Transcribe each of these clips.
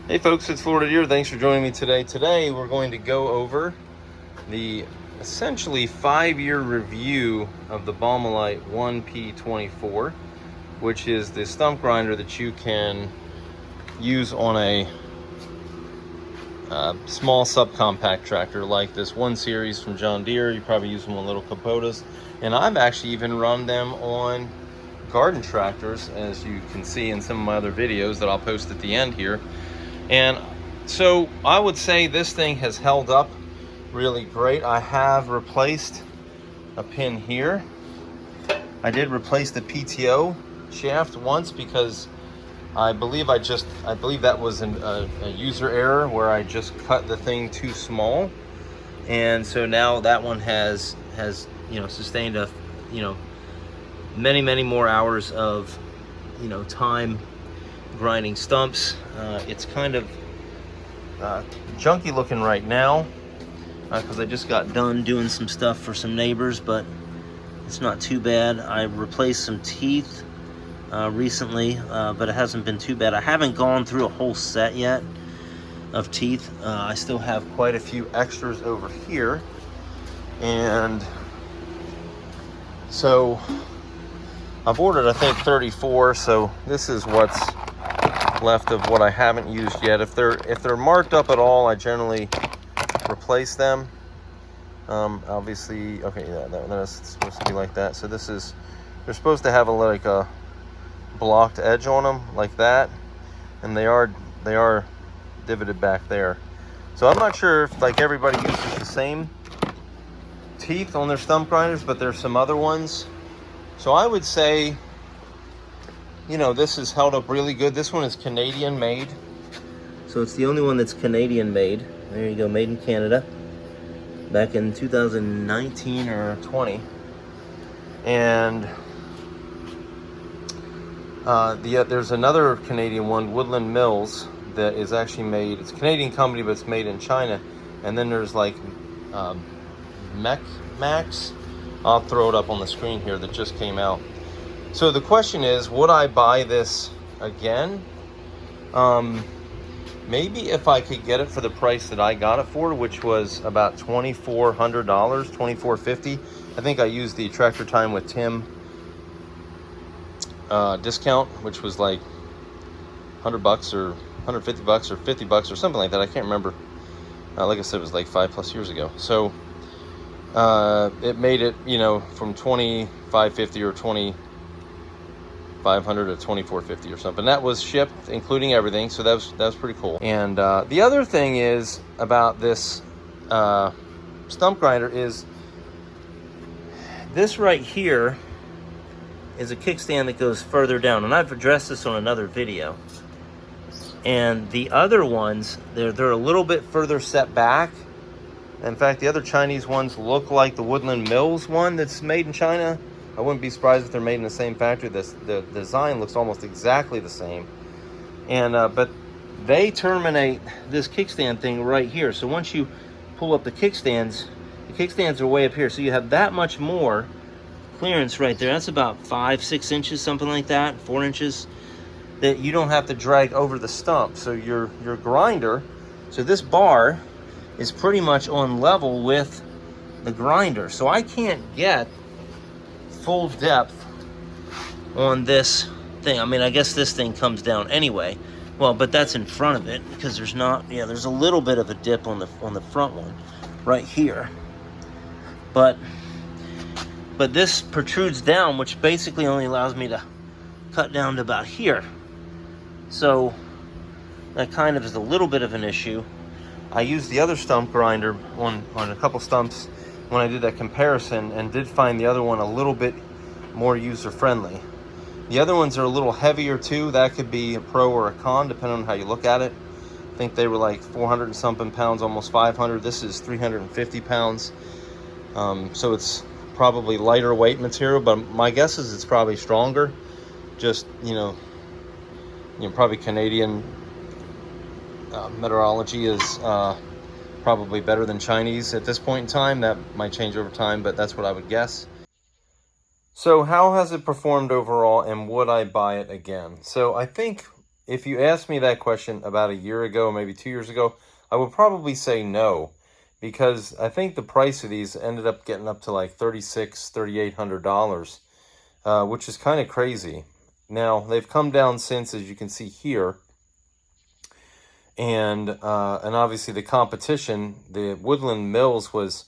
Hey folks, it's Florida Deere. Thanks for joining me today. Today we're going to go over the essentially 5-year review of the Baumalight 1P24, which is the stump grinder that you can use on a small subcompact tractor like this 1 Series from John Deere. You probably use them on little Kubotas, and I've actually even run them on garden tractors, as you can see in some of my other videos that I'll post at the end here. And so I would say this thing has held up really great. I have replaced a pin here. I did replace the PTO shaft once because I believe that was a user error where I just cut the thing too small, and so now that one has sustained a many more hours of time grinding stumps. It's kind of junky looking right now because I just got done doing some stuff for some neighbors, but it's not too bad. I replaced some teeth recently, but it hasn't been too bad. I haven't gone through a whole set yet of teeth. I still have quite a few extras over here, and so I've ordered I think 34, so this is what's left of what I haven't used yet. If they're marked up at all, I generally replace them. Obviously, okay, yeah, that's supposed to be like that. So they're supposed to have like a blocked edge on them like that, and they are divoted back there. So I'm not sure if like everybody uses the same teeth on their stump grinders, but there's some other ones. So I would say, this has held up really good. This one is Canadian made. So it's the only one that's Canadian made. There you go, made in Canada. Back in 2019 or 20. And there's another Canadian one, Woodland Mills, that is actually made. It's a Canadian company, but it's made in China. And then there's like Mech Max. I'll throw it up on the screen here that just came out. So the question is, would I buy this again? Maybe if I could get it for the price that I got it for, which was about $2,400, $2,450. I think I used the Tractor Time with Tim discount, which was like $100 or $150 or $50 or something like that. I can't remember. Like I said, it was like 5+ years ago. So it made it, from $2,550 or $2,500 to $2,450 or something. That was shipped, including everything. So that was pretty cool. And the other thing is about this stump grinder is this right here is a kickstand that goes further down, and I've addressed this on another video. And the other ones, they're a little bit further set back. In fact, the other Chinese ones look like the Woodland Mills one that's made in China. I wouldn't be surprised if they're made in the same factory. The design looks almost exactly the same. And but they terminate this kickstand thing right here. So once you pull up the kickstands are way up here. So you have that much more clearance right there. That's about 5-6 inches, something like that, 4 inches, that you don't have to drag over the stump. So your grinder, so this bar is pretty much on level with the grinder. So I can't get full depth on this thing. I mean, I guess this thing comes down anyway. Well, but that's in front of it because there's a little bit of a dip on the front one right here. But this protrudes down, which basically only allows me to cut down to about here. So that kind of is a little bit of an issue. I used the other stump grinder on a couple stumps when I did that comparison, and did find the other one a little bit more user-friendly. The other ones are a little heavier too. That could be a pro or a con, depending on how you look at it. I think they were like 400 and something pounds, almost 500. This is 350 pounds. So it's probably lighter weight material, but my guess is it's probably stronger. Just, probably Canadian meteorology is probably better than Chinese at this point in time. That might change over time, but that's what I would guess. So how has it performed overall, and would I buy it again? So I think if you asked me that question about a year ago, maybe 2 years ago, I would probably say no, because I think the price of these ended up getting up to like $3,800, which is kind of crazy. Now, they've come down since, as you can see here, and obviously the competition, the Woodland Mills, was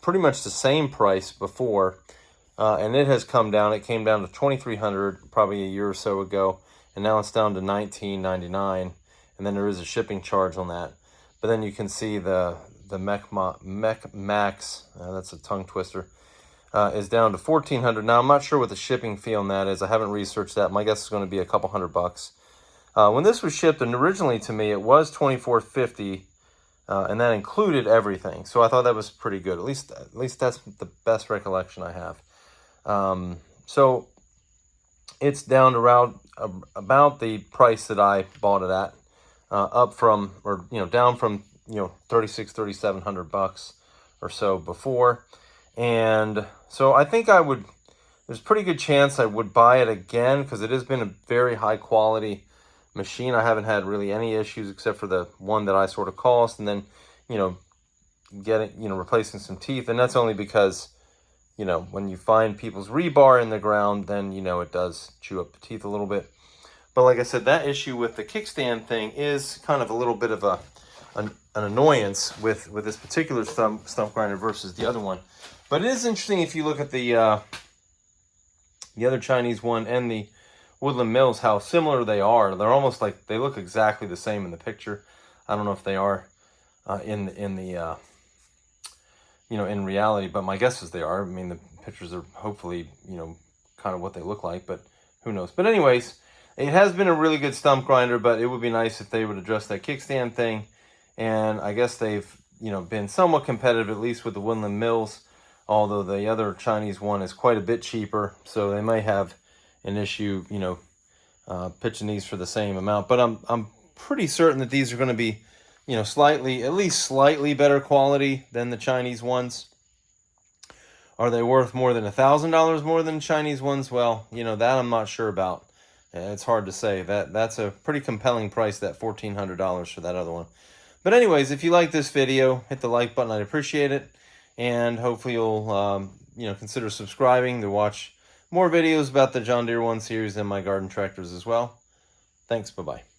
pretty much the same price before, and it has come down. It came down to $2,300 probably a year or so ago, and now it's down to $19.99, and then there is a shipping charge on that. But then you can see the Mech Max, that's a tongue twister, is down to $1,400. Now I'm not sure what the shipping fee on that is. I haven't researched that. My guess is going to be a couple $100. When this was shipped, and originally to me, it was $2,450, and that included everything. So I thought that was pretty good. At least that's the best recollection I have. So it's down to around about the price that I bought it at, up from, or down from $3,700 or so before. And so I think there's a pretty good chance I would buy it again, because it has been a very high quality machine. I haven't had really any issues except for the one that I sort of cost, and then replacing some teeth. And that's only because when you find people's rebar in the ground, then it does chew up the teeth a little bit. But like I said, that issue with the kickstand thing is kind of a little bit of an annoyance with this particular stump grinder versus the other one. But it is interesting if you look at the other Chinese one and the Woodland Mills, how similar they are. They're almost like they look exactly the same in the picture. I don't know if they are in reality, but my guess is they are. I mean, the pictures are hopefully kind of what they look like, but who knows. But anyways, it has been a really good stump grinder, but it would be nice if they would address that kickstand thing. And I guess they've been somewhat competitive, at least with the Woodland Mills, although the other Chinese one is quite a bit cheaper, so they may have an issue, pitching these for the same amount. But I'm pretty certain that these are going to be, at least slightly better quality than the Chinese ones. Are they worth more than $1,000 more than Chinese ones? Well, that I'm not sure about. It's hard to say. That's a pretty compelling price, that $1,400 for that other one. But anyways, if you like this video, hit the like button. I'd appreciate it. And hopefully you'll, consider subscribing to watch more videos about the John Deere 1 Series and my garden tractors as well. Thanks. Bye-bye.